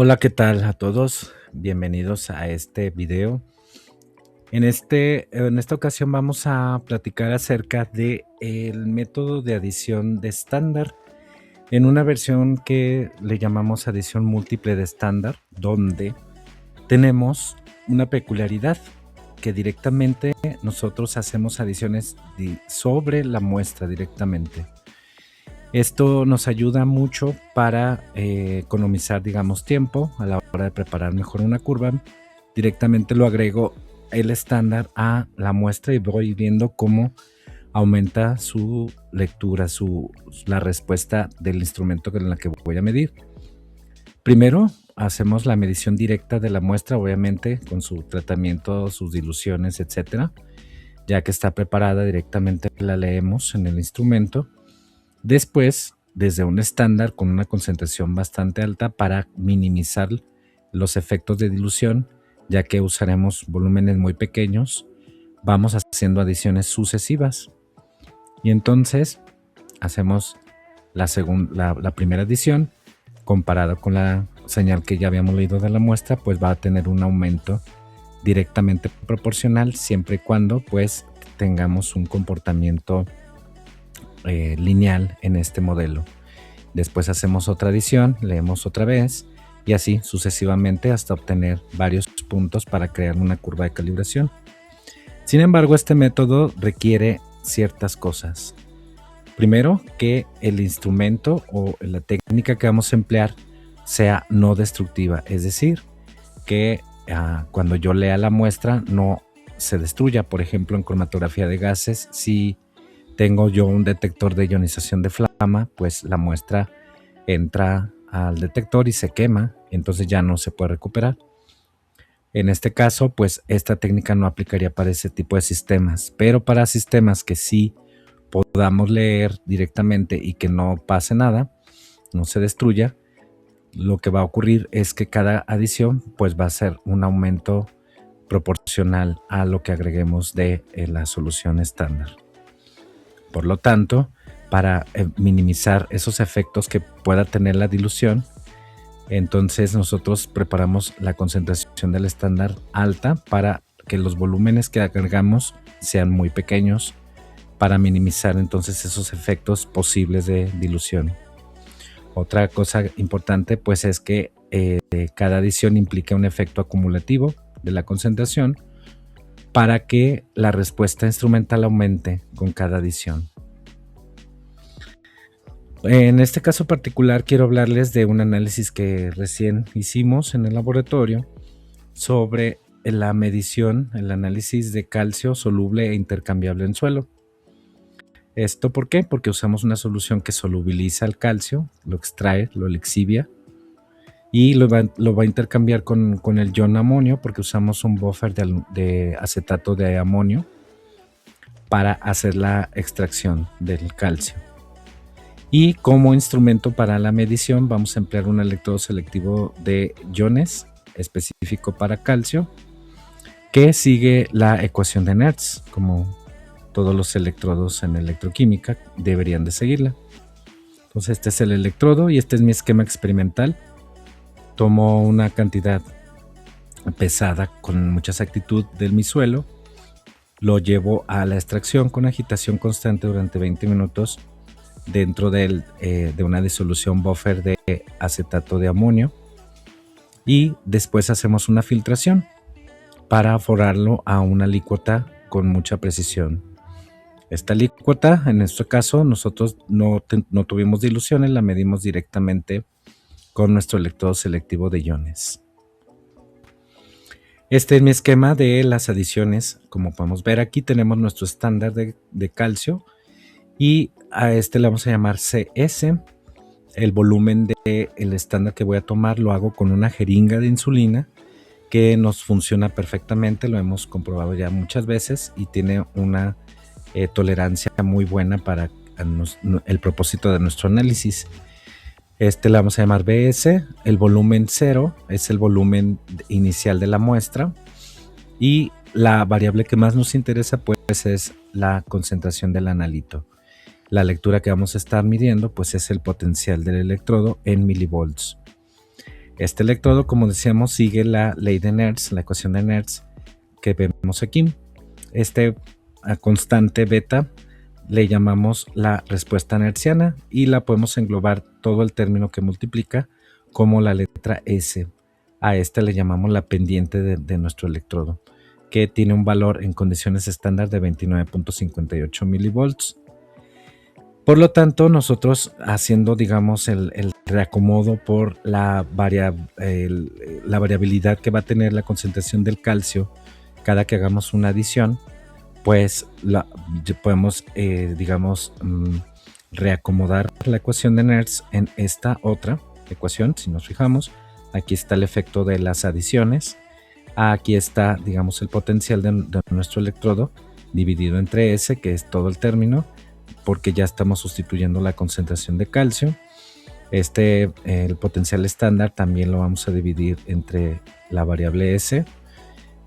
Hola, ¿qué tal a todos? Bienvenidos a este video. En esta ocasión vamos a platicar acerca de el método de adición de estándar en una versión que le llamamos adición múltiple de estándar, donde tenemos una peculiaridad que directamente nosotros hacemos adiciones sobre la muestra directamente. Esto nos ayuda mucho para economizar, digamos, tiempo a la hora de preparar mejor una curva. Directamente lo agrego el estándar a la muestra y voy viendo cómo aumenta su lectura, la respuesta del instrumento con la que voy a medir. Primero hacemos la medición directa de la muestra, obviamente con su tratamiento, sus diluciones, etcétera. Ya que está preparada, directamente la leemos en el instrumento. Después, desde un estándar con una concentración bastante alta para minimizar los efectos de dilución, ya que usaremos volúmenes muy pequeños, vamos haciendo adiciones sucesivas. Y entonces hacemos la primera adición, comparado con la señal que ya habíamos leído de la muestra, pues va a tener un aumento directamente proporcional, siempre y cuando pues tengamos un comportamiento lineal en este modelo. Después hacemos otra adición, leemos otra vez y así sucesivamente hasta obtener varios puntos para crear una curva de calibración. Sin embargo, este método requiere ciertas cosas. Primero, que el instrumento o la técnica que vamos a emplear sea no destructiva, es decir, que cuando yo lea la muestra no se destruya. Por ejemplo, en cromatografía de gases, si tengo yo un detector de ionización de flama, pues la muestra entra al detector y se quema, entonces ya no se puede recuperar. En este caso, pues esta técnica no aplicaría para ese tipo de sistemas, pero para sistemas que sí podamos leer directamente y que no pase nada, no se destruya, lo que va a ocurrir es que cada adición pues va a ser un aumento proporcional a lo que agreguemos de la solución estándar. Por lo tanto, para minimizar esos efectos que pueda tener la dilución, entonces nosotros preparamos la concentración del estándar alta para que los volúmenes que agregamos sean muy pequeños, para minimizar entonces esos efectos posibles de dilución. Otra cosa importante pues es que cada adición implica un efecto acumulativo de la concentración para que la respuesta instrumental aumente con cada adición. En este caso particular quiero hablarles de un análisis que recién hicimos en el laboratorio sobre la medición, el análisis de calcio soluble e intercambiable en suelo. ¿Esto por qué? Porque usamos una solución que solubiliza el calcio, lo extrae, lo lixivia y lo va a intercambiar con el ion amonio, porque usamos un buffer de acetato de amonio para hacer la extracción del calcio. Y como instrumento para la medición vamos a emplear un electrodo selectivo de iones específico para calcio, que sigue la ecuación de Nernst, como todos los electrodos en electroquímica deberían de seguirla. Entonces este es el electrodo y este es mi esquema experimental. Tomo una cantidad pesada con mucha exactitud de mi suelo, lo llevo a la extracción con agitación constante durante 20 minutos dentro de una disolución buffer de acetato de amonio, y después hacemos una filtración para forrarlo a una alícuota con mucha precisión. Esta alícuota, en este caso, nosotros no tuvimos diluciones, la medimos directamente con nuestro electrodo selectivo de iones. Este es mi esquema de las adiciones. Como podemos ver, aquí tenemos nuestro estándar de calcio y a este le vamos a llamar CS. El volumen del estándar que voy a tomar lo hago con una jeringa de insulina que nos funciona perfectamente, lo hemos comprobado ya muchas veces y tiene una tolerancia muy buena para el propósito de nuestro análisis. Este le vamos a llamar BS. El volumen 0 es el volumen inicial de la muestra y la variable que más nos interesa pues es la concentración del analito. La lectura que vamos a estar midiendo pues es el potencial del electrodo en milivolts. Este electrodo, como decíamos, sigue la ley de Nernst, la ecuación de Nernst que vemos aquí. A constante beta le llamamos la respuesta nerciana y la podemos englobar todo el término que multiplica como la letra S. A esta le llamamos la pendiente de nuestro electrodo, que tiene un valor en condiciones estándar de 29.58 milivolts. Por lo tanto, nosotros haciendo, digamos, el reacomodo por la variabilidad que va a tener la concentración del calcio cada que hagamos una adición, pues podemos, digamos, reacomodar la ecuación de Nernst en esta otra ecuación. Si nos fijamos, aquí está el efecto de las adiciones. Aquí está, digamos, el potencial de nuestro electrodo dividido entre S, que es todo el término, porque ya estamos sustituyendo la concentración de calcio. El potencial estándar también lo vamos a dividir entre la variable S.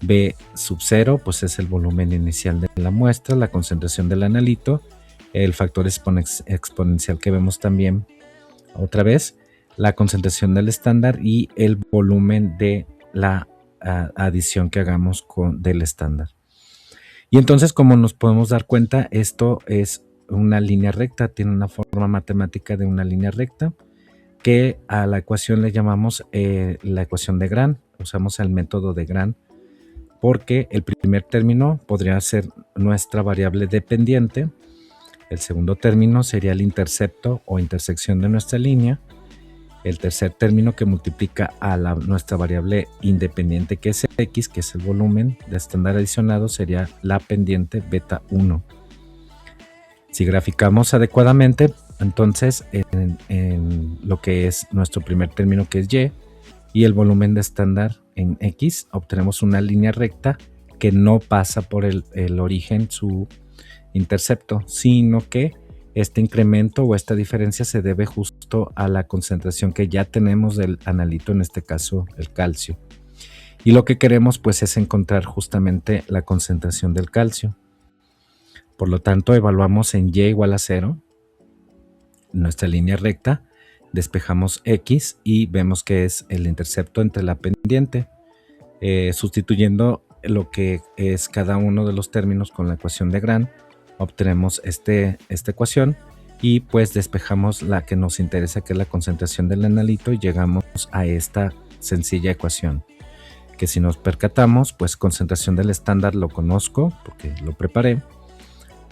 B sub 0 pues es el volumen inicial de la muestra, la concentración del analito, el factor exponencial que vemos también otra vez, la concentración del estándar y el volumen de la adición que hagamos del estándar. Y entonces, como nos podemos dar cuenta, esto es una línea recta, tiene una forma matemática de una línea recta, que a la ecuación le llamamos la ecuación de Gram. Usamos el método de Gram porque el primer término podría ser nuestra variable dependiente, el segundo término sería el intercepto o intersección de nuestra línea, el tercer término que multiplica a nuestra variable independiente que es X, que es el volumen de estándar adicionado, sería la pendiente beta 1. Si graficamos adecuadamente, entonces en lo que es nuestro primer término que es Y y el volumen de estándar en X, obtenemos una línea recta que no pasa por el origen, su intercepto, sino que este incremento o esta diferencia se debe justo a la concentración que ya tenemos del analito, en este caso el calcio. Y lo que queremos pues es encontrar justamente la concentración del calcio. Por lo tanto, evaluamos en Y igual a 0 nuestra línea recta, despejamos X y vemos que es el intercepto entre la pendiente. Sustituyendo lo que es cada uno de los términos con la ecuación de Gram, obtenemos esta ecuación y pues despejamos la que nos interesa, que es la concentración del analito, y llegamos a esta sencilla ecuación, que si nos percatamos, pues concentración del estándar lo conozco porque lo preparé,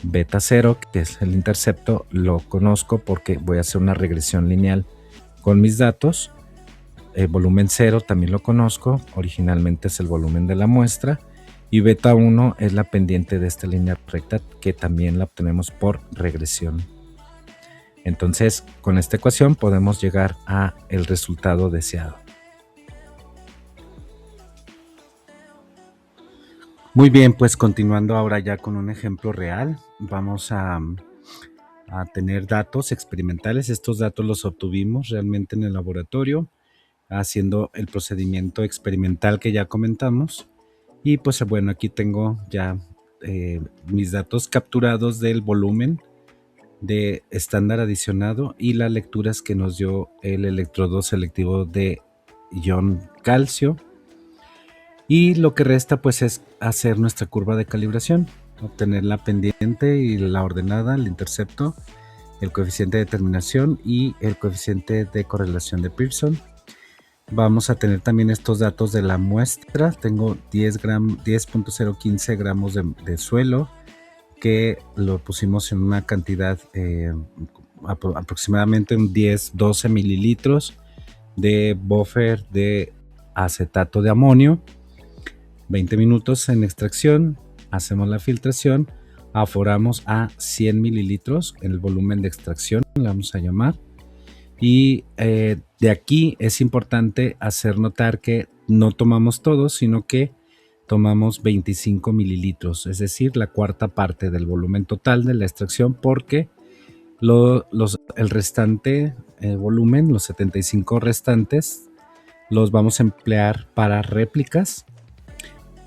beta 0, que es el intercepto, lo conozco porque voy a hacer una regresión lineal con mis datos. Volumen 0 también lo conozco, originalmente es el volumen de la muestra, y beta 1 es la pendiente de esta línea recta, que también la obtenemos por regresión. Entonces, con esta ecuación podemos llegar a el resultado deseado. Muy bien, pues continuando ahora ya con un ejemplo real, vamos a tener datos experimentales. Estos datos los obtuvimos realmente en el laboratorio, haciendo el procedimiento experimental que ya comentamos. Y pues bueno, aquí tengo ya mis datos capturados del volumen de estándar adicionado y las lecturas que nos dio el electrodo selectivo de ion calcio. Y lo que resta pues es hacer nuestra curva de calibración, obtener la pendiente y la ordenada, el intercepto, el coeficiente de terminación y el coeficiente de correlación de Pearson. Vamos a tener también estos datos de la muestra. Tengo 10.015 gramos de suelo, que lo pusimos en una cantidad aproximadamente un 10-12 mililitros de buffer de acetato de amonio. 20 minutos en extracción, hacemos la filtración, aforamos a 100 mililitros en el volumen de extracción, le vamos a llamar. Y de aquí es importante hacer notar que no tomamos todo, sino que tomamos 25 mililitros, es decir, la cuarta parte del volumen total de la extracción, porque el restante volumen, los 75 restantes, los vamos a emplear para réplicas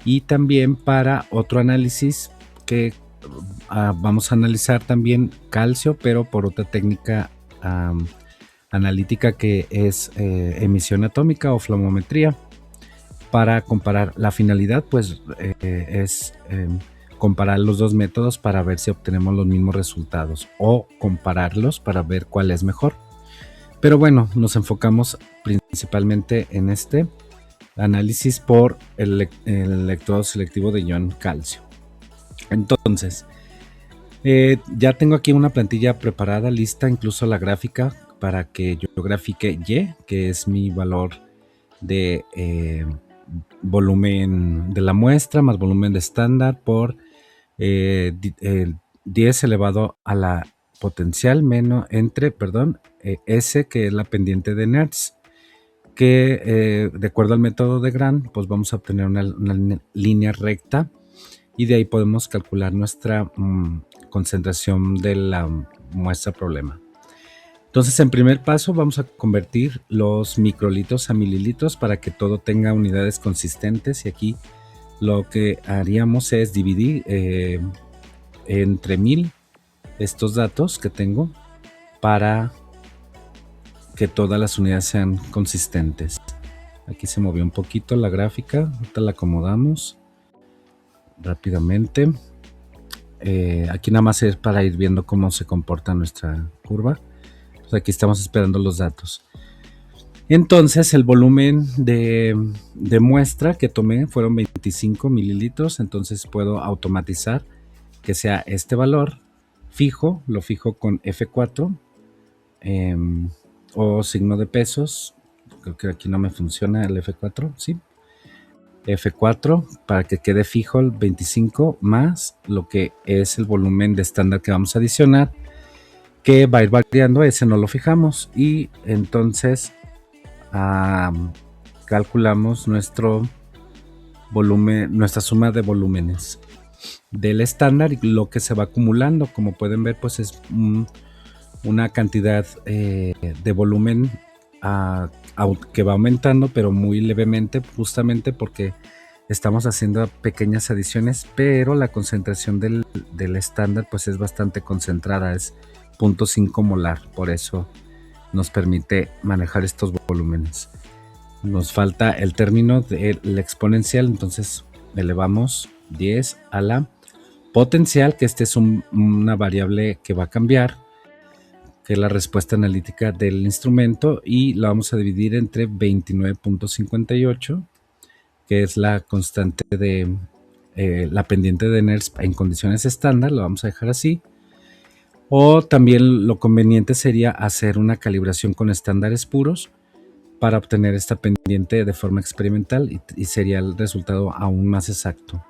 y también para otro análisis que vamos a analizar también calcio, pero por otra técnica analítica que es emisión atómica o flavometría, para comparar. La finalidad pues es comparar los dos métodos para ver si obtenemos los mismos resultados o compararlos para ver cuál es mejor. Pero bueno, nos enfocamos principalmente en este análisis por el electrodo selectivo de ion calcio. Entonces, ya tengo aquí una plantilla preparada, lista, incluso la gráfica para que yo grafique Y, que es mi valor de volumen de la muestra más volumen de estándar por 10 elevado a la potencial menos entre, S, que es la pendiente de Nernst, que de acuerdo al método de Gram, pues vamos a obtener una línea recta y de ahí podemos calcular nuestra concentración de la muestra problema. Entonces, en primer paso vamos a convertir los microlitros a mililitros para que todo tenga unidades consistentes, y aquí lo que haríamos es dividir entre 1000 estos datos que tengo para que todas las unidades sean consistentes. Aquí se movió un poquito la gráfica, ahorita la acomodamos rápidamente. Aquí nada más es para ir viendo cómo se comporta nuestra curva. Pues aquí estamos esperando los datos. Entonces el volumen de muestra que tomé fueron 25 mililitros, entonces puedo automatizar que sea este valor fijo, lo fijo con F4 o signo de pesos. Creo que aquí no me funciona el F4, sí. F4 para que quede fijo el 25 más lo que es el volumen de estándar que vamos a adicionar, que va a ir variando, ese no lo fijamos, y entonces calculamos nuestro volumen, nuestra suma de volúmenes del estándar y lo que se va acumulando. Como pueden ver, pues es una cantidad de volumen que va aumentando, pero muy levemente, justamente porque estamos haciendo pequeñas adiciones, pero la concentración del estándar pues es bastante concentrada, es 0.5 molar, por eso nos permite manejar estos volúmenes. Nos falta el término del exponencial, entonces elevamos 10 a la potencial, que este es una variable que va a cambiar, que es la respuesta analítica del instrumento, y la vamos a dividir entre 29.58, que es la constante de la pendiente de Nernst en condiciones estándar, lo vamos a dejar así. O también lo conveniente sería hacer una calibración con estándares puros para obtener esta pendiente de forma experimental y sería el resultado aún más exacto.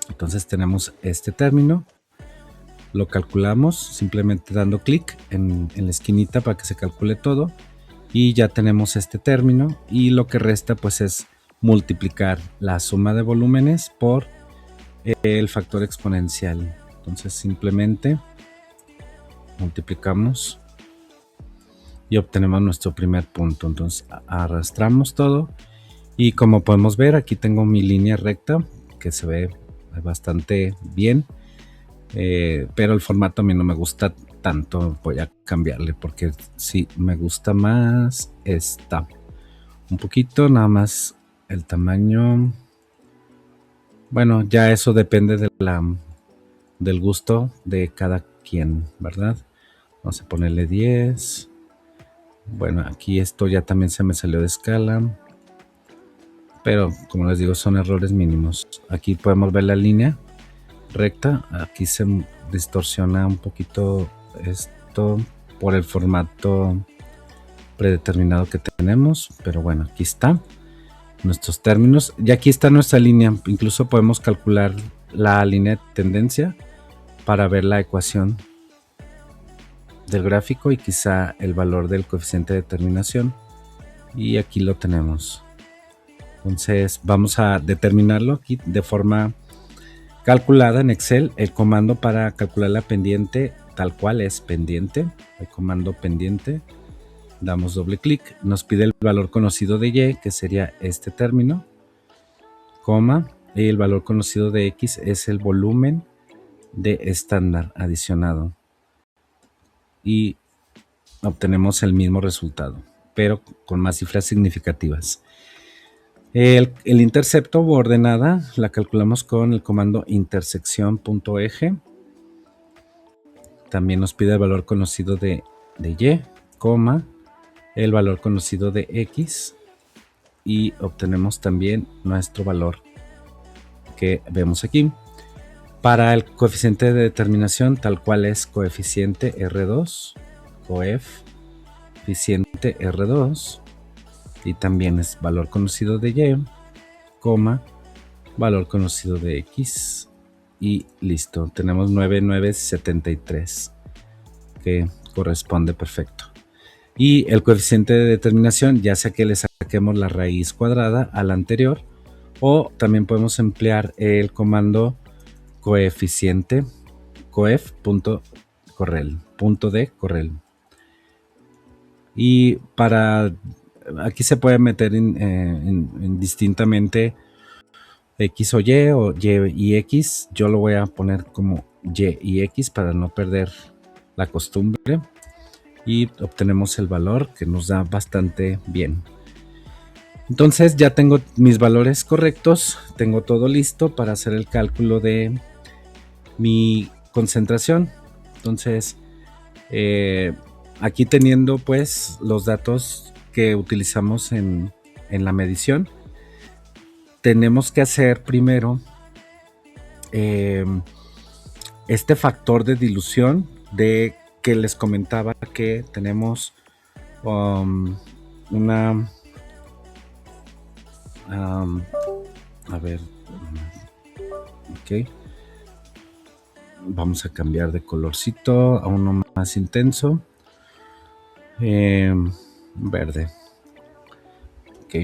Entonces tenemos este término, lo calculamos simplemente dando clic en la esquinita para que se calcule todo, y ya tenemos este término, y lo que resta pues es multiplicar la suma de volúmenes por el factor exponencial. Entonces simplemente multiplicamos y obtenemos nuestro primer punto. Entonces arrastramos todo y como podemos ver, aquí tengo mi línea recta que se ve bastante bien, pero el formato a mí no me gusta tanto. Voy a cambiarle porque sí me gusta más esta, un poquito nada más el tamaño. Bueno, ya eso depende del gusto de cada quien, ¿verdad? Vamos a ponerle 10. Bueno, aquí esto ya también se me salió de escala, pero como les digo, son errores mínimos. Aquí podemos ver la línea recta, aquí se distorsiona un poquito esto por el formato predeterminado que tenemos, pero bueno, aquí está nuestros términos y aquí está nuestra línea. Incluso podemos calcular la línea de tendencia para ver la ecuación del gráfico y quizá el valor del coeficiente de terminación, y aquí lo tenemos. Entonces vamos a determinarlo aquí de forma calculada en Excel. El comando para calcular la pendiente tal cual es pendiente, el comando pendiente, damos doble clic, nos pide el valor conocido de Y, que sería este término, coma, y el valor conocido de X es el volumen de estándar adicionado, y obtenemos el mismo resultado, pero con más cifras significativas. El intercepto o ordenada la calculamos con el comando intersección.eje. También nos pide el valor conocido de y, coma, el valor conocido de x, y obtenemos también nuestro valor que vemos aquí. Para el coeficiente de determinación, tal cual es coeficiente R2, coeficiente R2, y también es valor conocido de y, coma, valor conocido de x, y listo, tenemos 9973 que corresponde perfecto. Y el coeficiente de determinación, ya sea que le saquemos la raíz cuadrada a la anterior, o también podemos emplear el comando coeficiente coef.correl, punto de correl. Y para aquí se puede meter indistintamente x o y y x. Yo lo voy a poner como y y x para no perder la costumbre, y obtenemos el valor que nos da bastante bien. Entonces ya tengo mis valores correctos, tengo todo listo para hacer el cálculo de mi concentración. Entonces aquí teniendo pues los datos que utilizamos en la medición, tenemos que hacer primero este factor de dilución de que les comentaba que tenemos una a ver, ok, vamos a cambiar de colorcito a uno más intenso, verde, ok.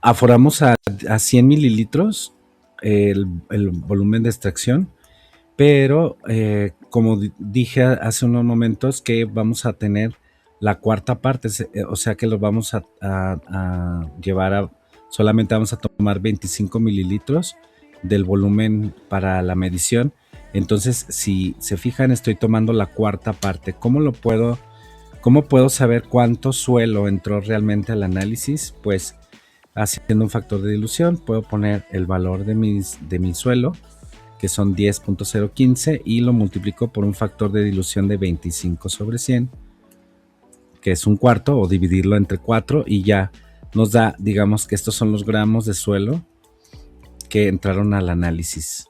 Aforamos a 100 mililitros el volumen de extracción, pero como dije hace unos momentos, que vamos a tener la cuarta parte, o sea que lo vamos a llevar a, solamente vamos a tomar 25 mililitros del volumen para la medición. Entonces, si se fijan, estoy tomando la cuarta parte. ¿Cómo puedo saber cuánto suelo entró realmente al análisis? Pues haciendo un factor de dilución, puedo poner el valor de mi suelo, que son 10.015, y lo multiplico por un factor de dilución de 25 sobre 100, que es un cuarto, o dividirlo entre 4, y ya nos da, digamos que estos son los gramos de suelo que entraron al análisis.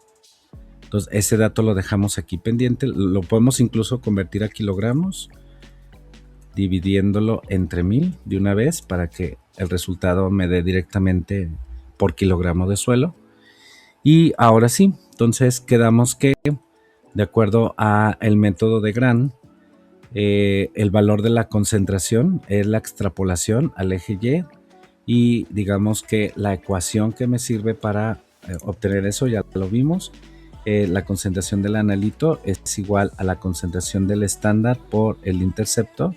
Entonces ese dato lo dejamos aquí pendiente, lo podemos incluso convertir a kilogramos, dividiéndolo entre 1000 de una vez para que el resultado me dé directamente por kilogramo de suelo. Y ahora sí, entonces quedamos que, de acuerdo a el método de Gran, el valor de la concentración es la extrapolación al eje y digamos que la ecuación que me sirve para obtener eso, ya lo vimos, la concentración del analito es igual a la concentración del estándar por el intercepto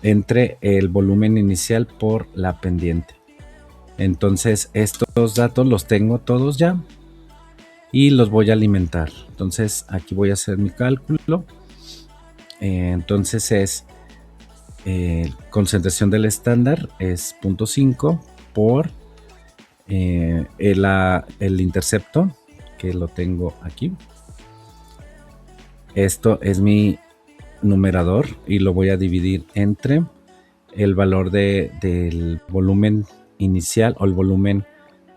entre el volumen inicial por la pendiente. Entonces estos datos los tengo todos ya y los voy a alimentar. Entonces aquí voy a hacer mi cálculo. Entonces es concentración del estándar es 0.5 por el intercepto, que lo tengo aquí. Esto es mi numerador y lo voy a dividir entre el valor del volumen inicial o el volumen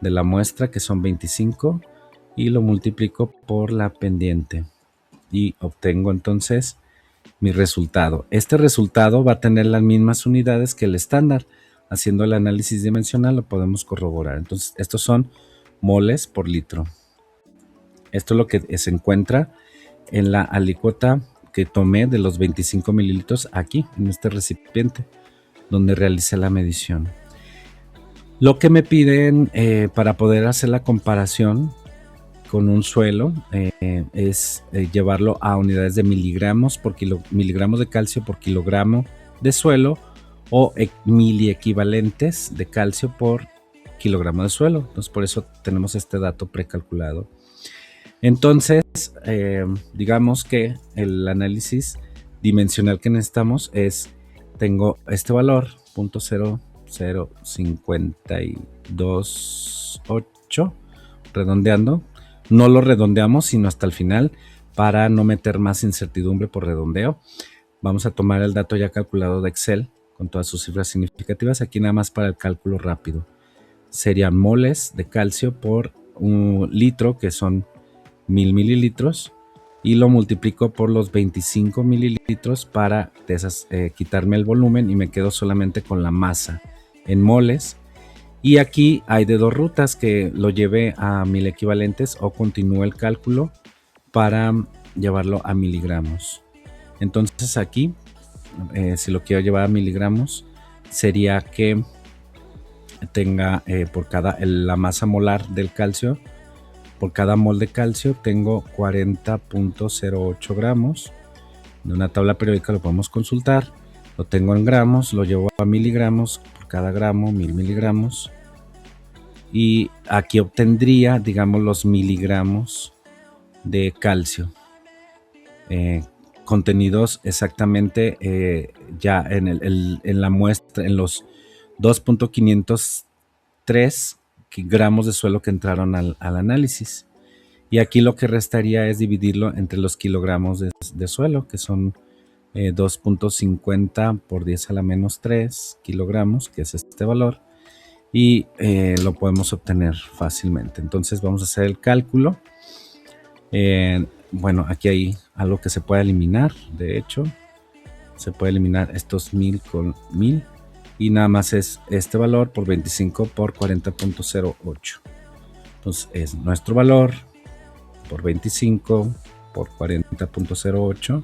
de la muestra, que son 25, y lo multiplico por la pendiente y obtengo entonces mi resultado. Este resultado va a tener las mismas unidades que el estándar. Haciendo el análisis dimensional lo podemos corroborar. Entonces estos son moles por litro. Esto es lo que se encuentra en la alícuota que tomé de los 25 mililitros aquí en este recipiente donde realicé la medición. Lo que me piden para poder hacer la comparación con un suelo es llevarlo a unidades de miligramos de calcio por kilogramo de suelo, o miliequivalentes de calcio por kilogramo de suelo. Entonces por eso tenemos este dato precalculado. Entonces digamos que el análisis dimensional que necesitamos tengo este valor, 0.00528, redondeando. No lo redondeamos sino hasta el final para no meter más incertidumbre por redondeo. Vamos a tomar el dato ya calculado de Excel con todas sus cifras significativas. Aquí nada más para el cálculo rápido. Serían moles de calcio por un litro, que son 1000 mililitros, y lo multiplico por los 25 mililitros para quitarme el volumen y me quedo solamente con la masa en moles. Y aquí hay de dos rutas, que lo lleve a 1000 equivalentes o continúe el cálculo para llevarlo a miligramos. Entonces aquí, si lo quiero llevar a miligramos, sería que tenga por la masa molar del calcio, por cada mol de calcio tengo 40.08 gramos. De una tabla periódica lo podemos consultar. Lo tengo en gramos, lo llevo a miligramos, por cada gramo 1000 miligramos. Y aquí obtendría, digamos, los miligramos de calcio. Contenidos exactamente ya en la muestra, en los 2.503 gramos de suelo que entraron al análisis. Y aquí lo que restaría es dividirlo entre los kilogramos de suelo, que son 2.50 por 10 a la menos 3 kilogramos, que es este valor, y lo podemos obtener fácilmente. Entonces vamos a hacer el cálculo. Bueno, aquí hay algo que se puede eliminar. De hecho, se puede eliminar estos 1000 con 1000. Y nada más es este valor por 25 por 40.08. Entonces es nuestro valor por 25 por 40.08.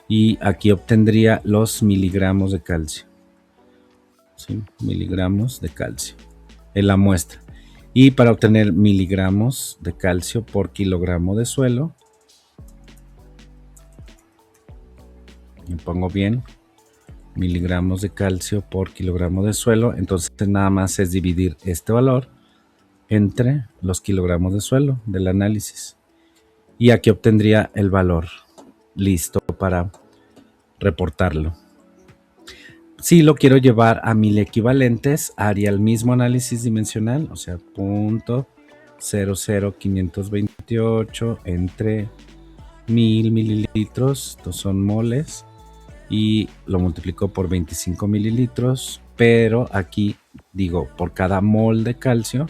Y aquí obtendría los miligramos de calcio. ¿Sí? Miligramos de calcio en la muestra. Y para obtener miligramos de calcio por kilogramo de suelo, me pongo bien, miligramos de calcio por kilogramo de suelo. Entonces nada más es dividir este valor entre los kilogramos de suelo del análisis. Y aquí obtendría el valor listo para reportarlo. Si lo quiero llevar a 1000 equivalentes, haría el mismo análisis dimensional, o sea, 0.00528 entre 1000 mililitros, estos son moles, y lo multiplico por 25 mililitros, pero aquí digo, por cada mol de calcio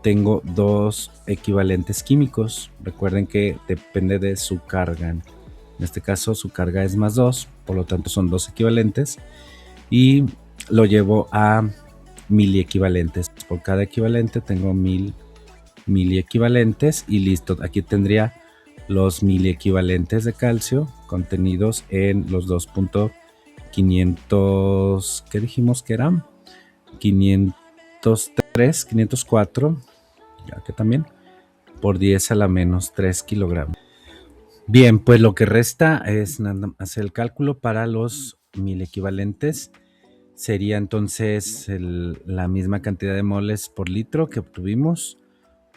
tengo dos equivalentes químicos. Recuerden que depende de su carga. En este caso su carga es +2, por lo tanto son dos equivalentes, y lo llevo a 1000 equivalentes. Por cada equivalente tengo 1000 equivalentes y listo. Aquí tendría los 1000 equivalentes de calcio contenidos en los 2.500, ¿qué dijimos que eran? 503, 504, ya que también, por 10 a la menos 3 kilogramos. Bien, pues lo que resta es hacer el cálculo para los 1000 equivalentes. Sería entonces la misma cantidad de moles por litro que obtuvimos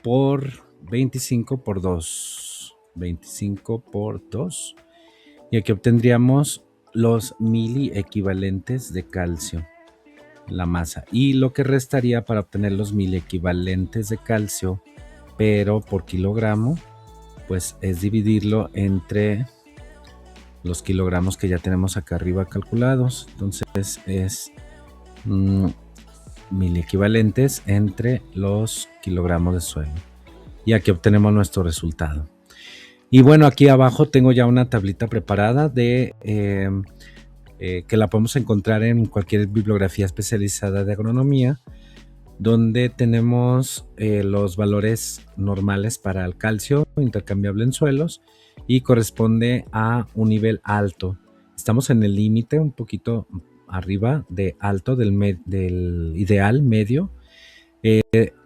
por 25 por 2. 25 por 2. Y aquí obtendríamos los 1000 equivalentes de calcio, la masa. Y lo que restaría para obtener los 1000 equivalentes de calcio, pero por kilogramo, pues es dividirlo entre los kilogramos que ya tenemos acá arriba calculados. Entonces es 1000 equivalentes entre los kilogramos de suelo. Y aquí obtenemos nuestro resultado. Y bueno, aquí abajo tengo ya una tablita preparada que la podemos encontrar en cualquier bibliografía especializada de agronomía, donde tenemos los valores normales para el calcio intercambiable en suelos y corresponde a un nivel alto. Estamos en el límite, un poquito arriba de alto del ideal medio,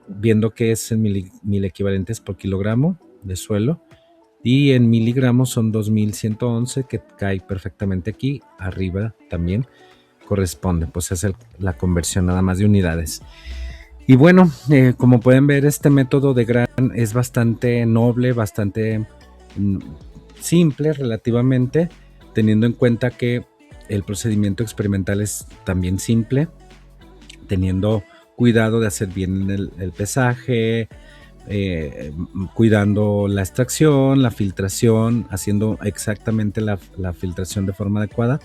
viendo que es en 1000 equivalentes por kilogramo de suelo, y en miligramos son 2111, que cae perfectamente aquí arriba. También corresponde, pues es la conversión nada más de unidades. Y bueno, como pueden ver, este método de GRAN es bastante noble, bastante simple relativamente, teniendo en cuenta que el procedimiento experimental es también simple, teniendo cuidado de hacer bien el pesaje, cuidando la extracción, la filtración, haciendo exactamente la filtración de forma adecuada.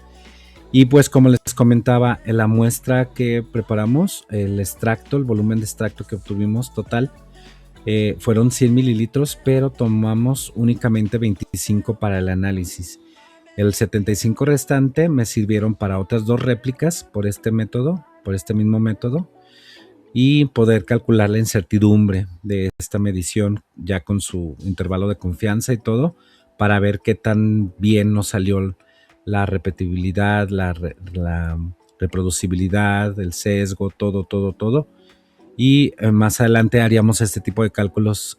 Y pues como les comentaba, en la muestra que preparamos, el extracto, el volumen de extracto que obtuvimos total, fueron 100 mililitros, pero tomamos únicamente 25 para el análisis. El 75 restante me sirvieron para otras 2 réplicas por este método, por este mismo método, y poder calcular la incertidumbre de esta medición ya con su intervalo de confianza y todo, para ver qué tan bien nos salió la repetibilidad, la reproducibilidad, el sesgo, todo. Y más adelante haríamos este tipo de cálculos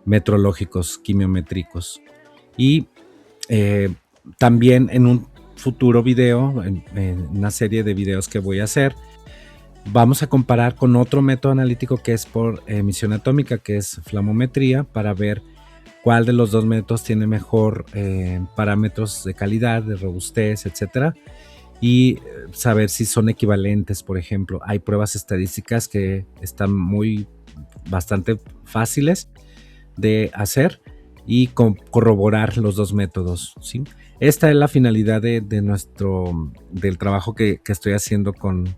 metrológicos, quimiométricos. Y también en un futuro video, en una serie de videos que voy a hacer, vamos a comparar con otro método analítico que es por emisión atómica, que es flamometría, para ver cuál de los dos métodos tiene mejor parámetros de calidad, de robustez, etcétera, y saber si son equivalentes. Por ejemplo, hay pruebas estadísticas que están bastante fáciles de hacer y corroborar los dos métodos, ¿sí? Esta es la finalidad del trabajo que estoy haciendo con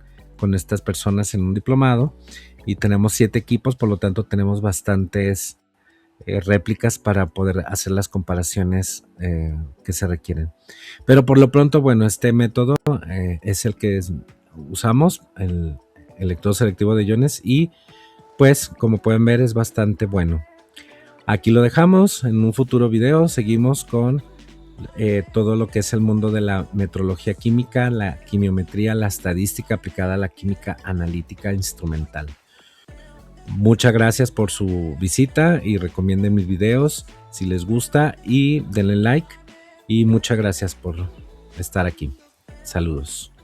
estas personas en un diplomado, y tenemos 7 equipos, por lo tanto tenemos bastantes réplicas para poder hacer las comparaciones que se requieren. Pero por lo pronto, bueno, este método es el que usamos, el electrodo selectivo de iones, y pues como pueden ver es bastante bueno. Aquí lo dejamos. En un futuro video seguimos con todo lo que es el mundo de la metrología química, la quimiometría, la estadística aplicada a la química analítica instrumental. Muchas gracias por su visita y recomienden mis videos si les gusta y denle like, y muchas gracias por estar aquí. Saludos.